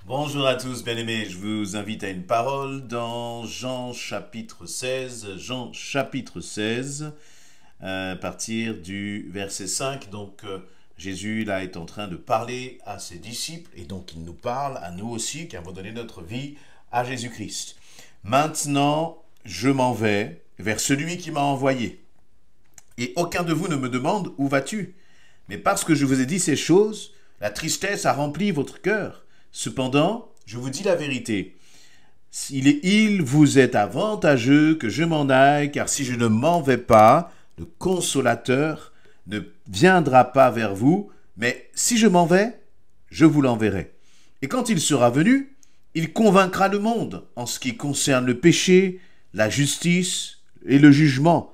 Bonjour à tous, bien-aimés. Je vous invite à une parole dans Jean chapitre 16. Jean chapitre 16, à partir du verset 5. Jésus là est en train de parler à ses disciples et donc il nous parle à nous aussi qui avons donné notre vie à Jésus-Christ. Maintenant, je m'en vais vers celui qui m'a envoyé. Et aucun de vous ne me demande où vas-tu. Mais parce que je vous ai dit ces choses, la tristesse a rempli votre cœur. Cependant, je vous dis la vérité. Il vous est avantageux que je m'en aille, car si je ne m'en vais pas, le consolateur ne viendra pas vers vous, mais si je m'en vais, je vous l'enverrai. Et quand il sera venu, il convaincra le monde en ce qui concerne le péché, la justice et le jugement.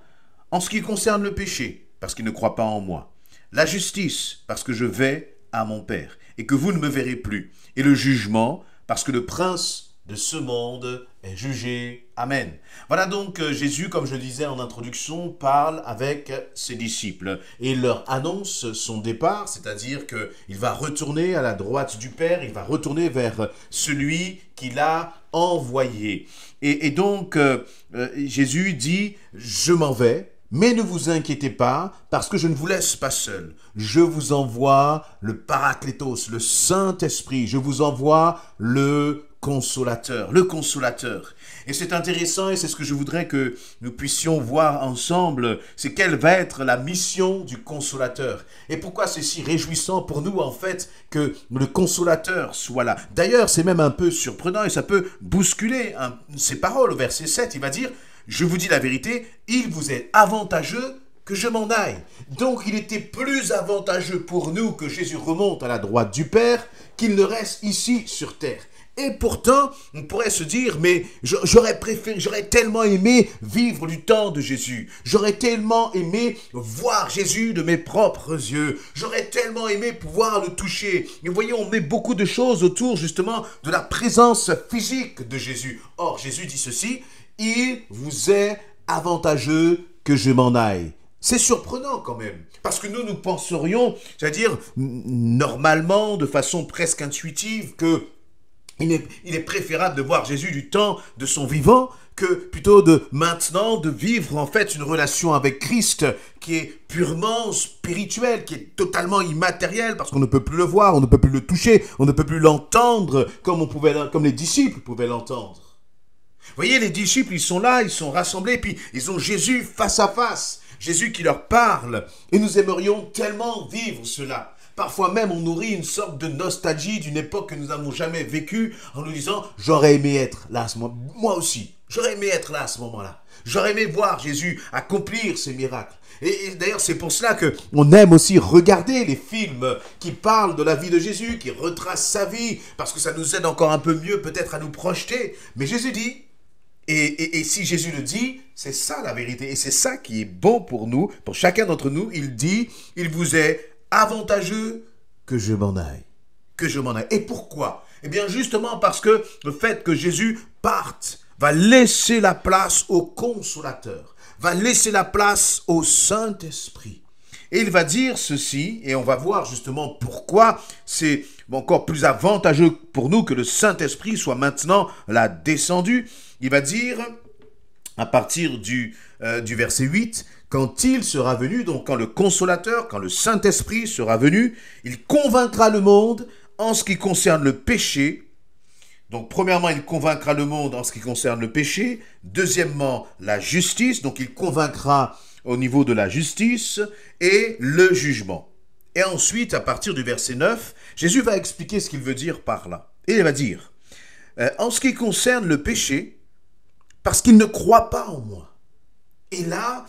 En ce qui concerne le péché, parce qu'il ne croit pas en moi. La justice, parce que je vais à mon Père, et que vous ne me verrez plus. Et le jugement, parce que le prince de ce monde est jugé. Amen. Voilà donc Jésus, comme je le disais en introduction, parle avec ses disciples et il leur annonce son départ, c'est-à-dire qu'il va retourner à la droite du Père, il va retourner vers celui qu'il a envoyé. Et donc, Jésus dit, je m'en vais, mais ne vous inquiétez pas, parce que je ne vous laisse pas seul. Je vous envoie le Paraklétos, le Saint-Esprit. Je vous envoie le Consolateur, le Consolateur. Et c'est intéressant et c'est ce que je voudrais que nous puissions voir ensemble, c'est quelle va être la mission du Consolateur. Et pourquoi c'est si réjouissant pour nous en fait que le Consolateur soit là. D'ailleurs, c'est même un peu surprenant et ça peut bousculer ces paroles au verset 7. Il va dire, je vous dis la vérité, il vous est avantageux que je m'en aille. Donc il était plus avantageux pour nous que Jésus remonte à la droite du Père qu'il ne reste ici sur terre. Et pourtant, on pourrait se dire, mais j'aurais tellement aimé vivre du temps de Jésus. J'aurais tellement aimé voir Jésus de mes propres yeux. J'aurais tellement aimé pouvoir le toucher. Et vous voyez, on met beaucoup de choses autour justement de la présence physique de Jésus. Or, Jésus dit ceci, il vous est avantageux que je m'en aille. C'est surprenant quand même, parce que nous penserions, c'est-à-dire normalement, de façon presque intuitive, que il est préférable de voir Jésus du temps de son vivant que plutôt de maintenant de vivre en fait une relation avec Christ qui est purement spirituelle, qui est totalement immatérielle parce qu'on ne peut plus le voir, on ne peut plus le toucher, on ne peut plus l'entendre comme les disciples pouvaient l'entendre. Vous voyez, les disciples, ils sont là, ils sont rassemblés, puis ils ont Jésus face à face, Jésus qui leur parle, et nous aimerions tellement vivre cela. Parfois même, on nourrit une sorte de nostalgie d'une époque que nous n'avons jamais vécue en nous disant « J'aurais aimé être là à ce moment. Moi aussi, j'aurais aimé être là à ce moment-là. J'aurais aimé voir Jésus accomplir ses miracles. » Et d'ailleurs, c'est pour cela qu'on aime aussi regarder les films qui parlent de la vie de Jésus, qui retracent sa vie, parce que ça nous aide encore un peu mieux peut-être à nous projeter. Mais Jésus dit, et si Jésus le dit, c'est ça la vérité. Et c'est ça qui est bon pour nous, pour chacun d'entre nous. Il dit, il vous est avantageux que je m'en aille. Que je m'en aille. Et pourquoi? Eh bien justement parce que le fait que Jésus parte va laisser la place au Consolateur, va laisser la place au Saint-Esprit. Et il va dire ceci, et on va voir justement pourquoi c'est encore plus avantageux pour nous que le Saint-Esprit soit maintenant là descendu. Il va dire, à partir du verset 8, quand il sera venu, donc quand le Consolateur, quand le Saint-Esprit sera venu, il convaincra le monde en ce qui concerne le péché. Donc premièrement, il convaincra le monde en ce qui concerne le péché. Deuxièmement, la justice, donc il convaincra au niveau de la justice et le jugement. Et ensuite, à partir du verset 9, Jésus va expliquer ce qu'il veut dire par là. Et il va dire, en ce qui concerne le péché, parce qu'il ne croit pas en moi. Et là,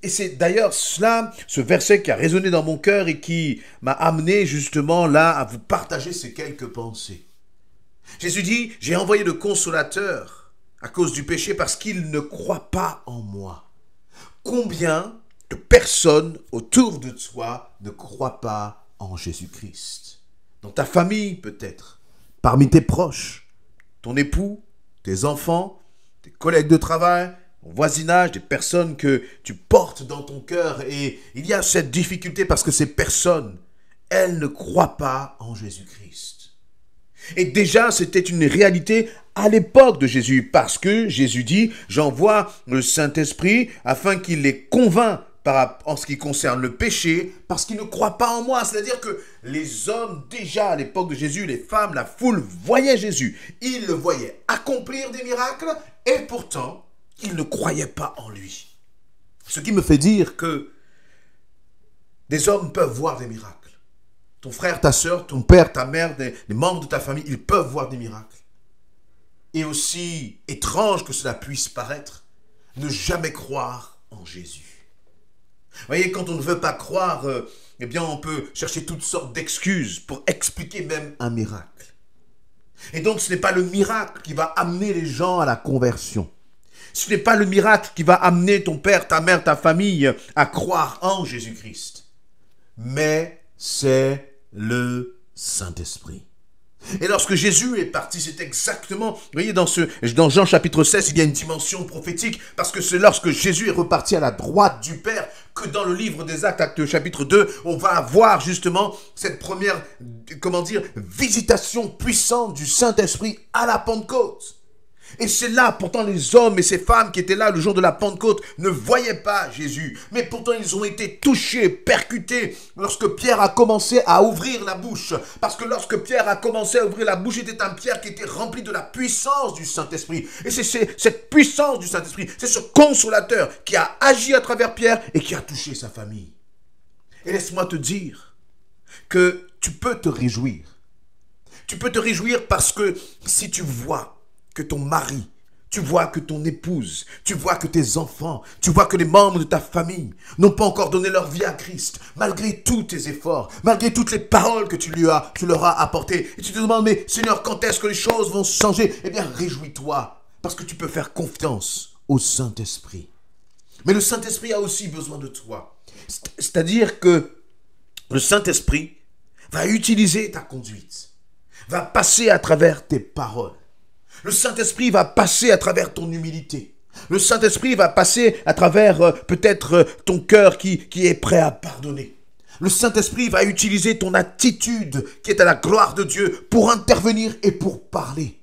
et c'est d'ailleurs cela, ce verset qui a résonné dans mon cœur et qui m'a amené justement là à vous partager ces quelques pensées. Jésus dit, j'ai envoyé le Consolateur à cause du péché parce qu'il ne croit pas en moi. Combien de personnes autour de toi ne croient pas en Jésus-Christ? Dans ta famille peut-être, parmi tes proches, ton époux, tes enfants, tes collègues de travail, ton voisinage, des personnes que tu portes dans ton cœur. Et il y a cette difficulté parce que ces personnes, elles ne croient pas en Jésus-Christ. Et déjà, c'était une réalité à l'époque de Jésus, parce que Jésus dit, j'envoie le Saint-Esprit afin qu'il les convainc en ce qui concerne le péché, parce qu'ils ne croient pas en moi. C'est-à-dire que les hommes, déjà à l'époque de Jésus, les femmes, la foule, voyaient Jésus. Ils le voyaient accomplir des miracles, et pourtant, ils ne croyaient pas en lui. Ce qui me fait dire que des hommes peuvent voir des miracles. Ton frère, ta soeur, ton père, ta mère, les membres de ta famille, ils peuvent voir des miracles. Et aussi étrange que cela puisse paraître, ne jamais croire en Jésus. Vous voyez, quand on ne veut pas croire, eh bien on peut chercher toutes sortes d'excuses pour expliquer même un miracle. Et donc ce n'est pas le miracle qui va amener les gens à la conversion. Ce n'est pas le miracle qui va amener ton père, ta mère, ta famille à croire en Jésus-Christ. Mais c'est le Saint-Esprit. Et lorsque Jésus est parti, c'est exactement, vous voyez, dans Jean chapitre 16, il y a une dimension prophétique, parce que c'est lorsque Jésus est reparti à la droite du Père, que dans le livre des Actes chapitre 2, on va avoir justement cette première, visitation puissante du Saint-Esprit à la Pentecôte. Et c'est là, pourtant, les hommes et ces femmes qui étaient là le jour de la Pentecôte ne voyaient pas Jésus. Mais pourtant, ils ont été touchés, percutés lorsque Pierre a commencé à ouvrir la bouche. Parce que lorsque Pierre a commencé à ouvrir la bouche, c'était un Pierre qui était rempli de la puissance du Saint-Esprit. Et c'est cette puissance du Saint-Esprit, c'est ce consolateur qui a agi à travers Pierre et qui a touché sa famille. Et laisse-moi te dire que tu peux te réjouir. Tu peux te réjouir parce que si tu vois que ton mari, tu vois que ton épouse, tu vois que tes enfants, tu vois que les membres de ta famille n'ont pas encore donné leur vie à Christ, malgré tous tes efforts, malgré toutes les paroles que tu leur as apportées. Et tu te demandes, mais Seigneur, quand est-ce que les choses vont changer? Eh bien, réjouis-toi, parce que tu peux faire confiance au Saint-Esprit. Mais le Saint-Esprit a aussi besoin de toi. C'est-à-dire que le Saint-Esprit va utiliser ta conduite, va passer à travers tes paroles. Le Saint-Esprit va passer à travers ton humilité. Le Saint-Esprit va passer à travers peut-être ton cœur qui est prêt à pardonner. Le Saint-Esprit va utiliser ton attitude qui est à la gloire de Dieu pour intervenir et pour parler.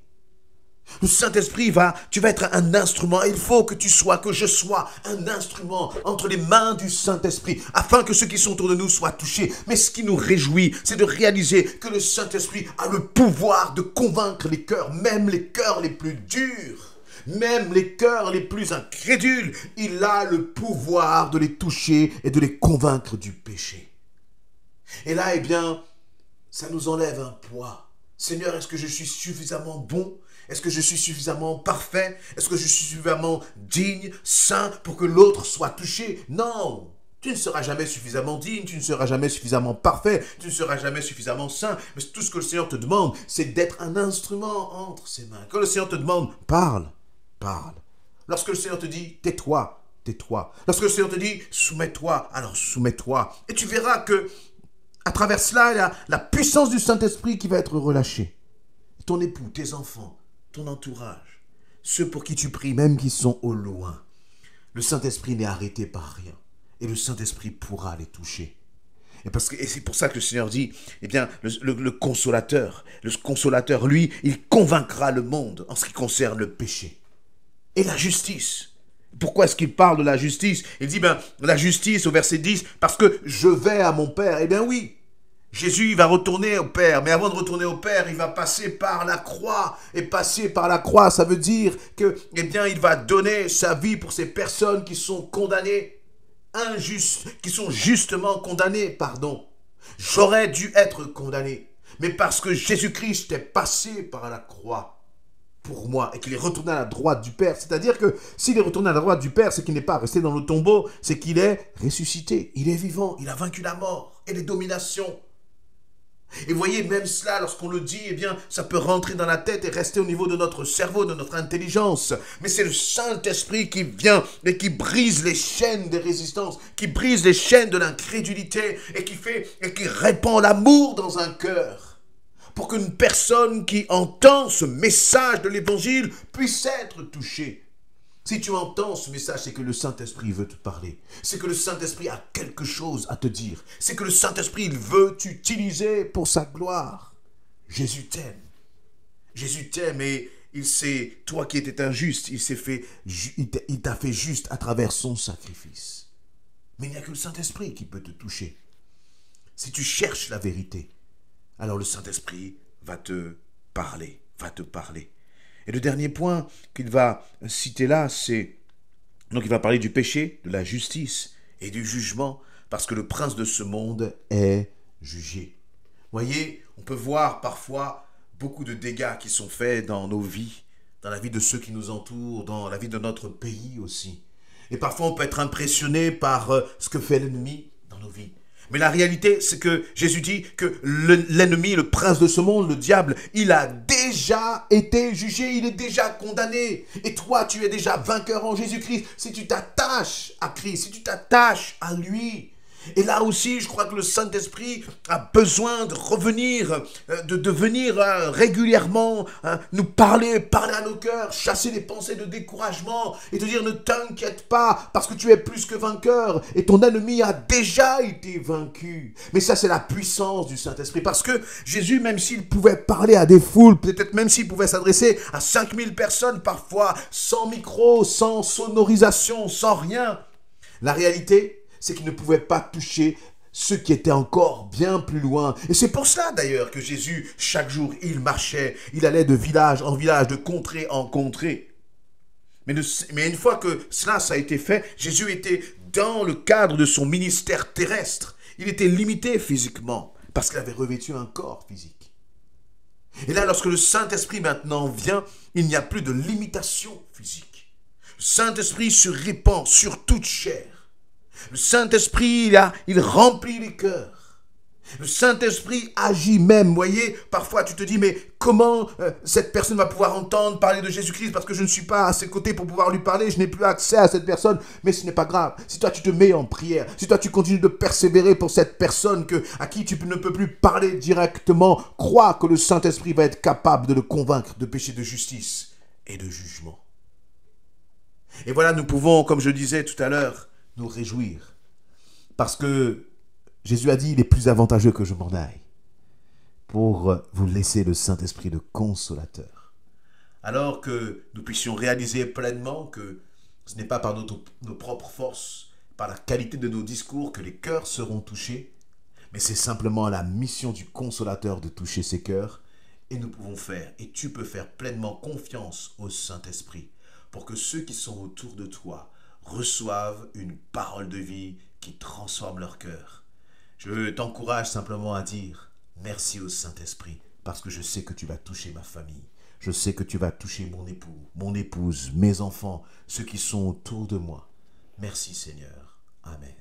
Le Saint-Esprit tu vas être un instrument. Il faut que je sois un instrument entre les mains du Saint-Esprit, afin que ceux qui sont autour de nous soient touchés. Mais ce qui nous réjouit, c'est de réaliser que le Saint-Esprit a le pouvoir de convaincre les cœurs, même les cœurs les plus durs, même les cœurs les plus incrédules. Il a le pouvoir de les toucher et de les convaincre du péché. Et là, eh bien, ça nous enlève un poids. Seigneur, est-ce que je suis suffisamment bon? Est-ce que je suis suffisamment parfait? Est-ce que je suis suffisamment digne, saint pour que l'autre soit touché? Non, tu ne seras jamais suffisamment digne, tu ne seras jamais suffisamment parfait, tu ne seras jamais suffisamment saint. Mais tout ce que le Seigneur te demande, c'est d'être un instrument entre ses mains. Quand le Seigneur te demande, parle, parle. Lorsque le Seigneur te dit, tais-toi, tais-toi. Lorsque le Seigneur te dit, soumets-toi, alors soumets-toi. Et tu verras que à travers cela, il y a la puissance du Saint-Esprit qui va être relâchée. Ton époux, tes enfants, ton entourage, ceux pour qui tu pries, même qui sont au loin. Le Saint-Esprit n'est arrêté par rien. Et le Saint-Esprit pourra les toucher. Et c'est pour ça que le Seigneur dit, eh bien, le consolateur, lui, il convaincra le monde en ce qui concerne le péché. Et la justice. Pourquoi est-ce qu'il parle de la justice? Il dit, la justice au verset 10, parce que je vais à mon Père. Eh bien oui, Jésus va retourner au Père, mais avant de retourner au Père, il va passer par la croix. Et passer par la croix, ça veut dire que, eh bien, il va donner sa vie pour ces personnes qui sont condamnées, qui sont justement condamnées, pardon. J'aurais dû être condamné, mais parce que Jésus-Christ est passé par la croix pour moi et qu'il est retourné à la droite du Père. C'est-à-dire que s'il est retourné à la droite du Père, c'est qu'il n'est pas resté dans le tombeau, c'est qu'il est ressuscité, il est vivant, il a vaincu la mort et les dominations. Et voyez, même cela, lorsqu'on le dit, eh bien, ça peut rentrer dans la tête et rester au niveau de notre cerveau, de notre intelligence. Mais c'est le Saint-Esprit qui vient et qui brise les chaînes des résistances, qui brise les chaînes de l'incrédulité et qui répand l'amour dans un cœur. Pour qu'une personne qui entend ce message de l'Évangile puisse être touchée. Si tu entends ce message, c'est que le Saint-Esprit veut te parler. C'est que le Saint-Esprit a quelque chose à te dire. C'est que le Saint-Esprit, il veut t'utiliser pour sa gloire. Jésus t'aime. Jésus t'aime et toi qui étais injuste, il t'a fait juste à travers son sacrifice. Mais il n'y a que le Saint-Esprit qui peut te toucher. Si tu cherches la vérité, alors le Saint-Esprit va te parler, Et le dernier point qu'il va citer là, c'est, donc il va parler du péché, de la justice et du jugement, parce que le prince de ce monde est jugé. Voyez, on peut voir parfois beaucoup de dégâts qui sont faits dans nos vies, dans la vie de ceux qui nous entourent, dans la vie de notre pays aussi. Et parfois on peut être impressionné par ce que fait l'ennemi dans nos vies. Mais la réalité, c'est que Jésus dit que l'ennemi, le prince de ce monde, le diable, il a déjà été jugé, il est déjà condamné. Et toi, tu es déjà vainqueur en Jésus-Christ. Si tu t'attaches à Christ, si tu t'attaches à lui. Et là aussi, je crois que le Saint-Esprit a besoin de revenir, de venir régulièrement nous parler à nos cœurs, chasser les pensées de découragement et te dire ne t'inquiète pas parce que tu es plus que vainqueur et ton ennemi a déjà été vaincu. Mais ça, c'est la puissance du Saint-Esprit parce que Jésus, même s'il pouvait parler à des foules, peut-être même s'il pouvait s'adresser à 5000 personnes parfois, sans micro, sans sonorisation, sans rien, la réalité, c'est qu'il ne pouvait pas toucher ceux qui étaient encore bien plus loin. Et c'est pour cela d'ailleurs que Jésus, chaque jour, il marchait, il allait de village en village, de contrée en contrée. Mais une fois que ça a été fait, Jésus était dans le cadre de son ministère terrestre. Il était limité physiquement, parce qu'il avait revêtu un corps physique. Et là, lorsque le Saint-Esprit maintenant vient, il n'y a plus de limitation physique. Le Saint-Esprit se répand sur toute chair. Le Saint-Esprit, il remplit les cœurs. Le Saint-Esprit agit même. Vous voyez, parfois tu te dis, mais comment cette personne va pouvoir entendre parler de Jésus-Christ parce que je ne suis pas à ses côtés pour pouvoir lui parler, je n'ai plus accès à cette personne. Mais ce n'est pas grave. Si toi tu te mets en prière, si toi tu continues de persévérer pour cette personne à qui tu ne peux plus parler directement, crois que le Saint-Esprit va être capable de le convaincre de péché, de justice et de jugement. Et voilà, nous pouvons, comme je disais tout à l'heure, nous réjouir. Parce que Jésus a dit, il est plus avantageux que je m'en aille pour vous laisser le Saint-Esprit de consolateur. Alors que nous puissions réaliser pleinement que ce n'est pas par nos propres forces, par la qualité de nos discours que les cœurs seront touchés, mais c'est simplement la mission du consolateur de toucher ces cœurs. Et nous pouvons faire, et tu peux faire pleinement confiance au Saint-Esprit pour que ceux qui sont autour de toi reçoivent une parole de vie qui transforme leur cœur. Je t'encourage simplement à dire merci au Saint-Esprit parce que je sais que tu vas toucher ma famille. Je sais que tu vas toucher mon époux, mon épouse, mes enfants, ceux qui sont autour de moi. Merci Seigneur. Amen.